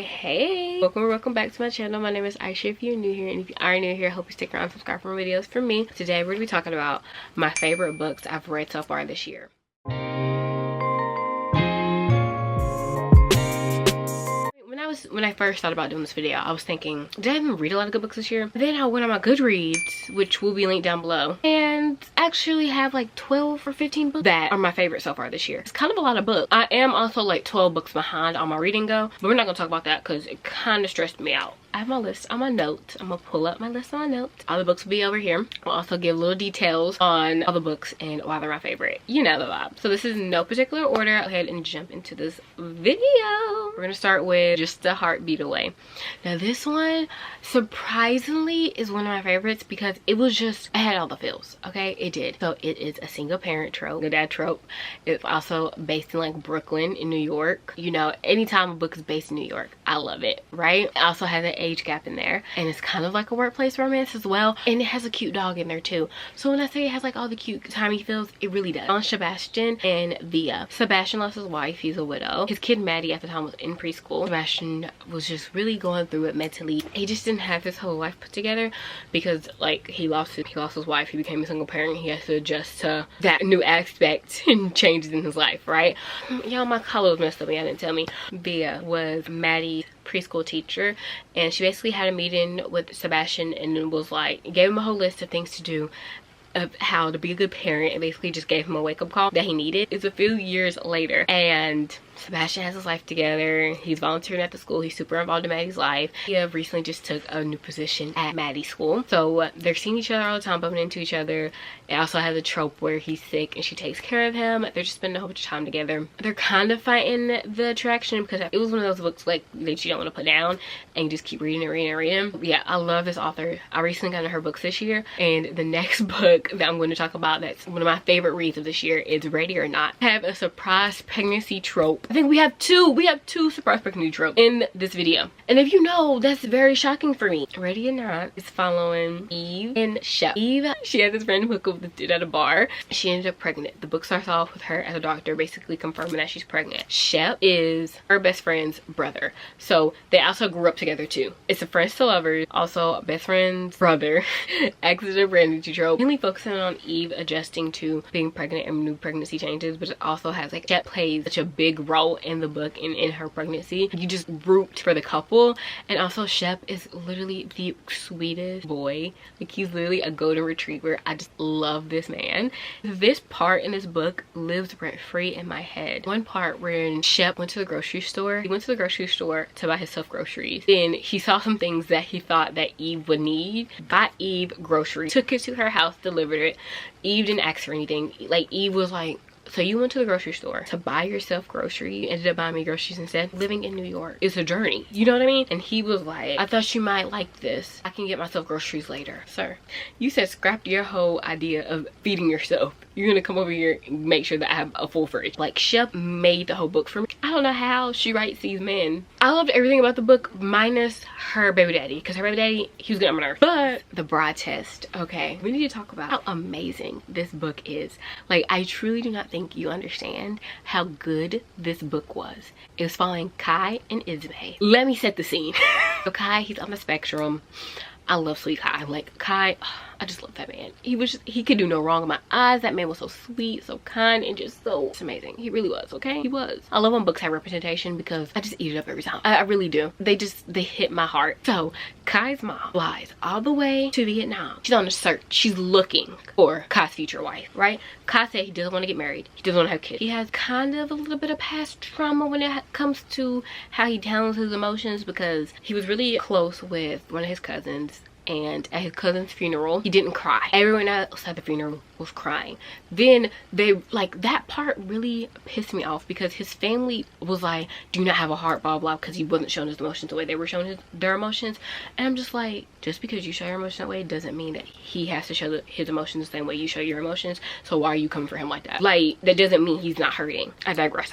Hey, welcome back to my channel. My name is Isha if you're new here, and if you are new here, I hope you stick around and subscribe for more videos from me. Today we're gonna be talking about my favorite books I've read so far this year. When I first thought about doing this video, I was thinking, did I even read a lot of good books this year? Then I went on my Goodreads, which will be linked down below, and actually have like 12 or 15 books that are my favorite so far this year. It's kind of a lot of books. I am also like 12 books behind on my reading go, but we're not gonna talk about that because it kind of stressed me out. I have my list on my notes. I'm gonna pull up my list on my notes. All the books will be over here. I'll also give little details on all the books and why they're my favorite. You know the vibe. So this is in no particular order. I'll go ahead and jump into this video. We're gonna start with Just a Heartbeat Away. Now this one, surprisingly, is one of my favorites because it was just, it had all the feels, okay? It did. So it is a single parent trope, a dad trope. It's also based in like Brooklyn in New York. You know, anytime a book is based in New York, I love it, right? It also has an age gap in there, and it's kind of like a workplace romance as well, and it has a cute dog in there too. So when I say it has like all the cute timey feels, it really does. On Sebastian and Via. Sebastian lost his wife, he's a widow. His kid Maddie at the time was in preschool. Sebastian was just really going through it mentally. He just didn't have his whole life put together because like he lost his wife, he became a single parent, he has to adjust to that new aspect and changes in his life, right? Y'all, my color was messed up, y'all didn't tell me. Via was Maddie's preschool teacher, and she basically had a meeting with Sebastian and was like, gave him a whole list of things to do, of how to be a good parent, and basically just gave him a wake-up call that he needed. It's a few years later, and Sebastian has his life together. He's volunteering at the school. He's super involved in Maddie's life. He recently just took a new position at Maddie's school. So they're seeing each other all the time, bumping into each other. It also has a trope where he's sick and she takes care of him. They're just spending a whole bunch of time together. They're kind of fighting the attraction because it was one of those books like that you don't want to put down and you just keep reading and reading and reading. Yeah, I love this author. I recently got into her books this year, and the next book that I'm going to talk about that's one of my favorite reads of this year is Ready or Not. I have a surprise pregnancy trope. I think we have two surprise pregnancy tropes in this video, and if you know, that's very shocking for me. Ready or Not is following Eve and Shep. Eve, she had this random hookup with this dude at a bar. She ended up pregnant. The book starts off with her as a doctor basically confirming that she's pregnant. Shep is her best friend's brother, so they also grew up together too. It's a friends to lovers, also best friend's brother. Accident pregnancy trope, mainly focusing on Eve adjusting to being pregnant and new pregnancy changes, but it also has like Shep plays such a big role in the book and in her pregnancy. You just root for the couple, and also Shep is literally the sweetest boy. Like, he's literally a golden retriever. I just love this man. This part in this book lives rent free in my head. One part where Shep went to the grocery store. He went to the grocery store to buy himself groceries. Then he saw some things that he thought that Eve would need. Bought Eve groceries, took it to her house, delivered it. Eve didn't ask for anything. Like, Eve was like, so you went to the grocery store to buy yourself groceries. You ended up buying me groceries instead. Living in New York is a journey. You know what I mean? And he was like, I thought you might like this. I can get myself groceries later. Sir, you said scrap your whole idea of feeding yourself. You're gonna come over here and make sure that I have a full fridge. Like, Shep made the whole book for me. I don't know how she writes these men. I loved everything about the book minus her baby daddy, because her baby daddy, he was getting on my nerves. But the Bride Test, okay, we need to talk about how amazing this book is. Like, I truly do not think you understand how good this book was. It was following Kai and Ismay. Let me set the scene. So Kai, he's on the spectrum. I love sweet Kai. Like, Kai, I just love that man. He could do no wrong in my eyes. That man was so sweet, so kind, and just so amazing. He really was, okay? He was. I love when books have representation because I just eat it up every time. I really do. They hit my heart. So Kai's mom flies all the way to Vietnam. She's on a search. She's looking for Kai's future wife, right? Kai said he doesn't want to get married. He doesn't want to have kids. He has kind of a little bit of past trauma when it comes to how he handles his emotions, because he was really close with one of his cousins, and at his cousin's funeral he didn't cry. Everyone else at the funeral was crying. Then they, like, that part really pissed me off because his family was like, do you not have a heart, blah blah, because he wasn't showing his emotions the way they were showing their emotions. And I'm just like, just because you show your emotions that way doesn't mean that he has to show his emotions the same way you show your emotions. So why are you coming for him like that? Like, that doesn't mean he's not hurting. I digress.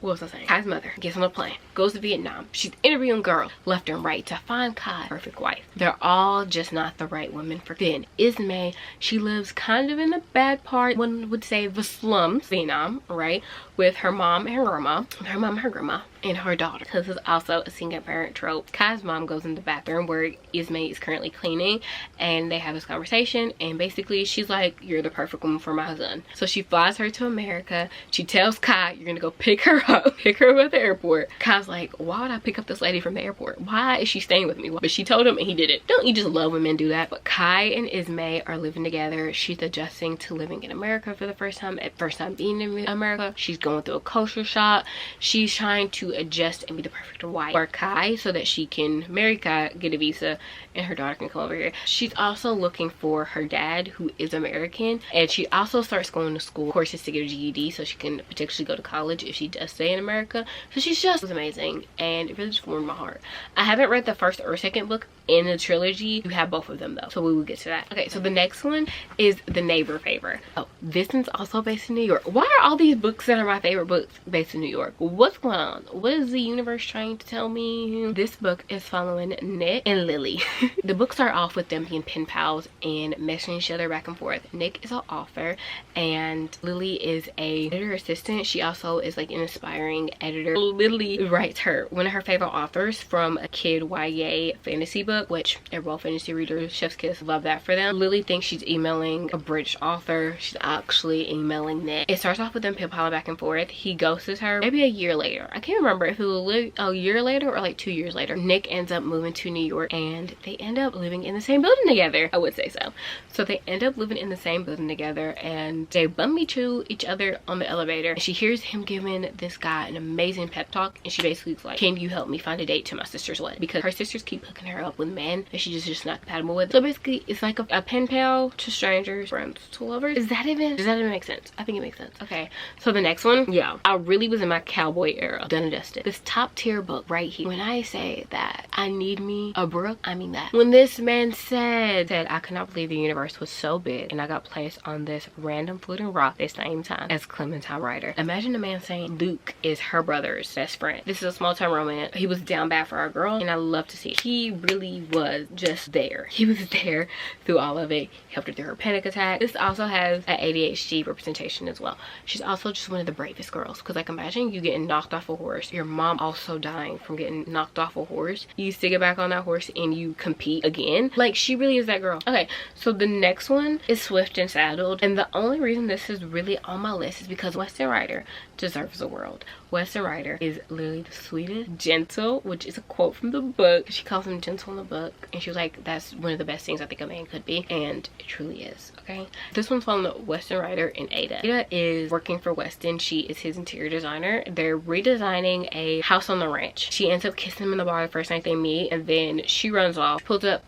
What was I saying? Kai's mother gets on a plane, goes to Vietnam. She's interviewing girls left and right to find Kai's perfect wife. They're all just not the right woman for Then Ismay, she lives kind of in a bad part, one would say the slums, Vietnam, right? with her mom and her grandma and her daughter. So this is also a single parent trope. Kai's mom goes in the bathroom where Ismay is currently cleaning, and they have this conversation, and basically she's like, you're the perfect woman for my son. So she flies her to America. She tells Kai, you're gonna go pick her up at the airport. Kai's like, why would I pick up this lady from the airport? Why is she staying with me? But she told him and he did it. Don't you just love when men do that? But Kai and Ismay are living together. She's adjusting to living in America for the first time. At first time being in America, she's going through a culture shock. She's trying to adjust and be the perfect wife for Kai so that she can marry Kai, get a visa, and her daughter can come over here. She's also looking for her dad, who is American, and she also starts going to school courses to get a GED so she can potentially go to college if she does stay in America. So she's just amazing, and it really just warmed my heart. I haven't read the first or second book in the trilogy. You have both of them though, so we will get to that. Okay, so the next one is The Neighbor Favor. Oh, this one's also based in New York. Why are all these books that are my favorite books based in New York? What's going on? What is the universe trying to tell me? This book is following Nick and Lily. The book start off with them being pen pals and messaging each other back and forth. Nick is an author and Lily is a editor assistant. She also is like an aspiring editor. Lily writes her one of her favorite authors from a kid YA fantasy book, which they're both fantasy readers. Chef's kiss, love that for them. Lily thinks she's emailing a British author. She's actually emailing Nick. It starts off with them pen paling back and forth. He ghosts her maybe a year later. I can't remember if it was a year later or like 2 years later. Nick ends up moving to New York and they end up living in the same building together. I would say so. So they end up living in the same building together and they bump into each other on the elevator. And she hears him giving this guy an amazing pep talk, and she basically is like, can you help me find a date to my sister's wedding? Because her sisters keep hooking her up with men that she's just not compatible with. So basically it's like a pen pal to strangers, friends to lovers. Does that even make sense? I think it makes sense. Okay, so the next one, yeah, I really was in my cowboy era. Done and dusted. This top tier book right here. When I say that I need me a Brook, I mean that. When this man said I could not believe the universe was so big and I got placed on this random floating rock at the same time as Clementine Ryder. Imagine a man saying Luke is her brother's best friend. This is a small time romance. He was down bad for our girl and I love to see it. He really was just there. He was there through all of it. Helped her through her panic attack. This also has an ADHD representation as well. She's also just one of the bravest girls, because like imagine you getting knocked off a horse, your mom also dying from getting knocked off a horse, you stick it back on that horse and you compete again. Like she really is that girl. Okay, so the next one is Swift and Saddled, and the only reason this is really on my list is because Western Ryder deserves the world. Western Ryder is literally the sweetest, gentle, which is a quote from the book. She calls him gentle in the book and she was like, that's one of the best things I think a man could be, and it truly is. Okay, this one's from Western Ryder and Ada. Ada is working for Weston. She is his interior designer. They're redesigning a house on the ranch. She ends up kissing him in the bar the first night they meet, and then she runs off, pulls up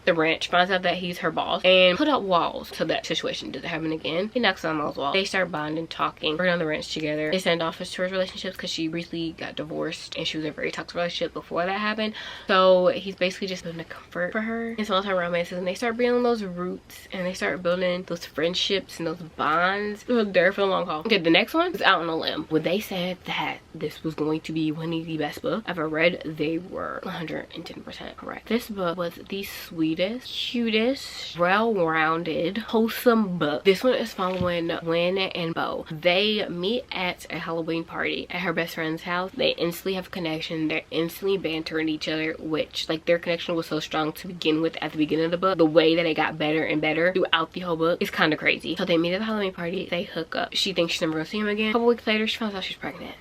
the ranch, finds out that he's her boss, and put up walls so that situation doesn't happen again. He knocks on those walls. They start bonding, talking, working on the ranch together. They send offers towards relationships because she recently got divorced and she was in a very toxic relationship before that happened. So he's basically just building a comfort for her in small time romances, and they start building those roots and they start building those friendships and those bonds. They're there for the long haul. Okay, the next one is Out on a Limb. When they said that this was going to be one of the best books I've ever read, they were 110% correct. This book was the sweetest, cutest, well-rounded, wholesome book. This one is following Wynn and Bo. They meet at a Halloween party at her best friend's house. They instantly have a connection. They're instantly bantering each other, which like their connection was so strong to begin with at the beginning of the book. The way that it got better and better throughout the whole book is kind of crazy. So they meet at the Halloween party. They hook up. She thinks she's never gonna see him again. A couple weeks later, she finds out she's pregnant.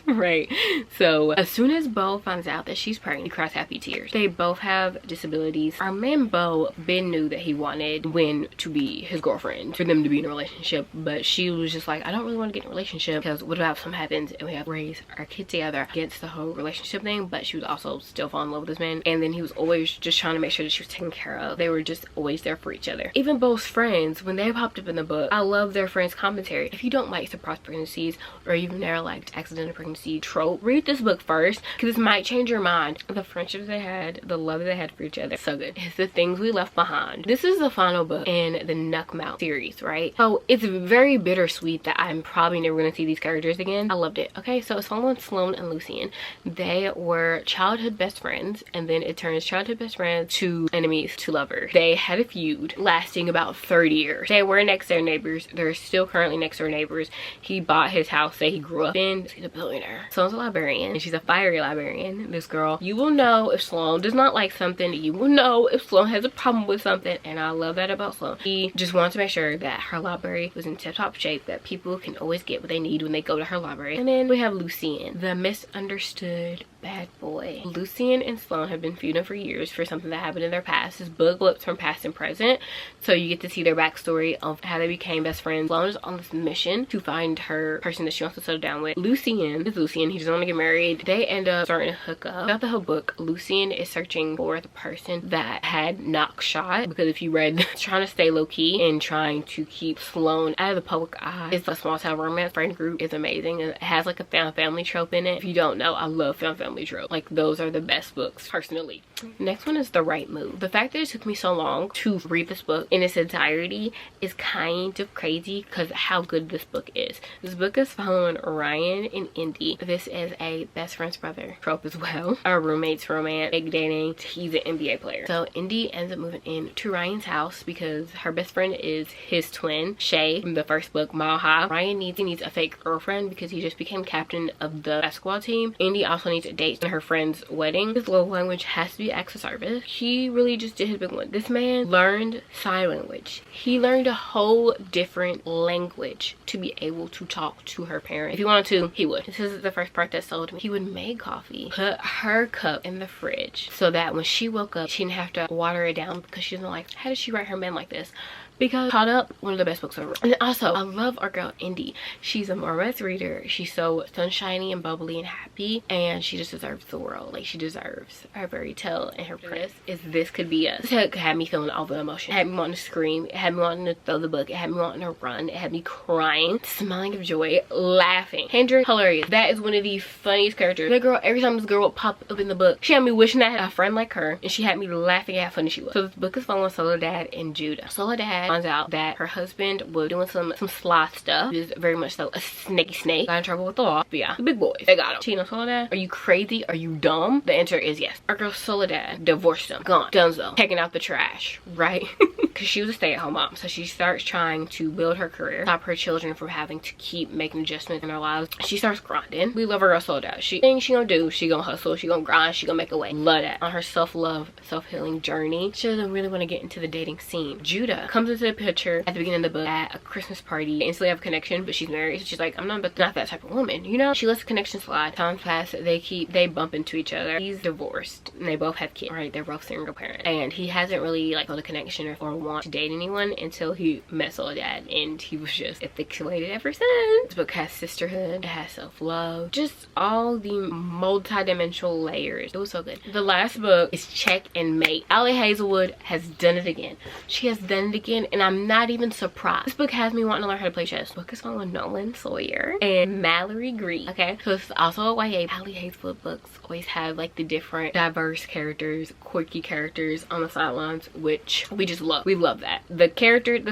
Right. So as soon as Bo finds out that she's pregnant, he cries happy tears. They both have disabilities. Our man Bo Ben knew that he wanted Wynn to be his girlfriend, for them to be in a relationship, but she was just like, I don't really want to get in a relationship because what about something happens and we have to raise our kid together, against the whole relationship thing. But she was also still falling in love with this man, and then he was always just trying to make sure that she was taken care of. They were just always there for each other. Even Bo's friends, when they popped up in the book, I love their friends' commentary. If you don't like surprise pregnancies or you've never liked accidental pregnancies romancy trope, read this book first because this might change your mind. The friendships they had, the love that they had for each other, so good. It's The Things We Left Behind. This is the final book in the Knuckmouth series, right? So it's very bittersweet that I'm probably never going to see these characters again. I loved it. Okay, so it's following Sloane and Lucien. They were childhood best friends, and then it turns childhood best friends to enemies to lovers. They had a feud lasting about 30 years. They were next door neighbors. They're still currently next door neighbors. He bought his house that he grew up in. He's a billionaire. Sloane's a librarian, and she's a fiery librarian. This girl, you will know if Sloane does not like something. You will know if Sloane has a problem with something, and I love that about Sloane. He just wants to make sure that her library was in tip-top shape, that people can always get what they need when they go to her library. And then we have Lucien, the misunderstood bad boy. Lucien and Sloane have been feuding for years for something that happened in their past. It's book flips from past and present, so you get to see their backstory of how they became best friends. Sloane is on this mission to find her person that she wants to settle down with. Lucien is Lucien. He doesn't want to get married. They end up starting to hook up. Throughout the whole book, Lucien is searching for the person that had knock shot, because if you read, trying to stay low-key and trying to keep Sloane out of the public eye. It's a small town romance friend group. It's amazing. It has like a found family trope in it. If you don't know, I love found family trope. Like, those are the best books personally. Next one is The Right Move. The fact that it took me so long to read this book in its entirety is kind of crazy because how good this book is. This book is following Ryan and Indy. This is a best friend's brother trope as well. Our roommates romance, big dating. He's an NBA player. So Indy ends up moving into Ryan's house because her best friend is his twin, Shay, from the first book, Mile High. Ryan needs a fake girlfriend because he just became captain of the basketball team. Indy also needs a date in her friend's wedding. His love language has to be acts of service. He really just did his big one. This man learned sign language. He learned a whole different language to be able to talk to her parents. If he wanted to, he would. This is the first part that sold me. He would make coffee, put her cup in the fridge so that when she woke up, she didn't have to water it down because she doesn't like, how did she write her men like this? Because Caught Up, one of the best books ever. And also, I love our girl Indy. She's a romance reader. She's so sunshiny and bubbly and happy, and she just deserves the world. Like, she deserves her fairy tale and her prince. Is This Could Be Us. This had me feeling all the emotion. It had me wanting to scream. It had me wanting to throw the book. It had me wanting to run. It had me crying, smiling of joy, laughing. Hendrik, hilarious. That is one of the funniest characters. That girl, every time this girl would pop up in the book, she had me wishing I had a friend like her, and she had me laughing at how funny she was. So this book is following Soledad and Judah. Soledad finds out that her husband was doing some sly stuff. He was very much so a snaky snake. Got in trouble with the law. But yeah, the big boys, they got him. Cheating on Soledad? Are you crazy? Are you dumb? The answer is yes. Our girl Soledad divorced him. Gone. Donezo. Taking out the trash, right? Because she was a stay-at-home mom. So she starts trying to build her career, stop her children from having to keep making adjustments in their lives. She starts grinding. We love her girl Soledad. Things she gonna do, she gonna hustle, she gonna grind, she gonna make a way. Love that. On her self-love, self-healing journey. She doesn't really want to get into the dating scene. Judah comes into the picture at the beginning of the book at a Christmas party. They instantly have a connection, but she's married, so she's like, I'm not that type of woman, you know? She lets the connection slide. Time pass, they bump into each other. He's divorced and they both have kids. Right, they're both single parents, and he hasn't really like felt a connection or want to date anyone until he met Soledad, and he was just infatuated ever since. This book has sisterhood, it has self-love, just all the multi-dimensional layers. It was so good. The last book is Check and Mate. Allie Hazelwood has done it again. She has done it again, and I'm not even surprised. This book has me wanting to learn how to play chess. This book is following Nolan Sawyer and Mallory Green. Okay, so it's also a YA. Allie Hazelwood books always have like the different diverse characters, quirky characters on the sidelines, which we just love. We love that. The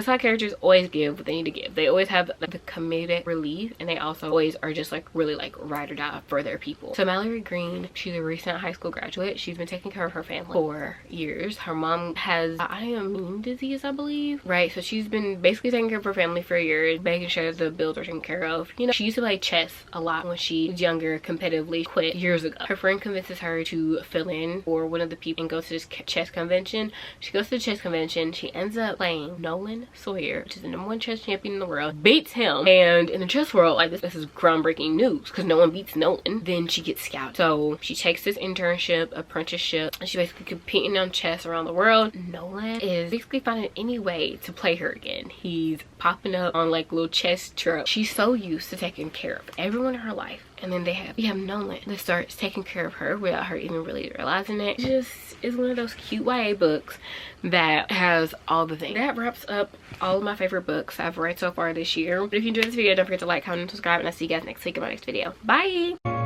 side characters always give what they need to give. They always have like the comedic relief, and they also always are just like really like ride or die for their people. So Mallory Green, she's a recent high school graduate. She's been taking care of her family for years. Her mom has autoimmune disease, I believe, right? So she's been basically taking care of her family for years, making sure the bills are taken care of. You know, she used to play chess a lot when she was younger, competitively, quit years ago. Her friend convinces her to fill in for one of the people and go to this chess convention. She goes to the chess convention. She ends up playing Nolan Sawyer, which is the #1 chess champion in the world, beats him. And in the chess world, like this is groundbreaking news because no one beats Nolan. Then she gets scouted. So she takes this internship, apprenticeship, and she's basically competing on chess around the world. Nolan is basically finding any way to play her again. He's popping up on like little chess trips. She's so used to taking care of everyone in her life, and then we have Nolan that starts taking care of her without her even really realizing it. is one of those cute YA books that has all the things. That wraps up all of my favorite books I've read so far this year. But if you enjoyed this video, don't forget to like, comment, and subscribe, and I'll see you guys next week in my next video. Bye!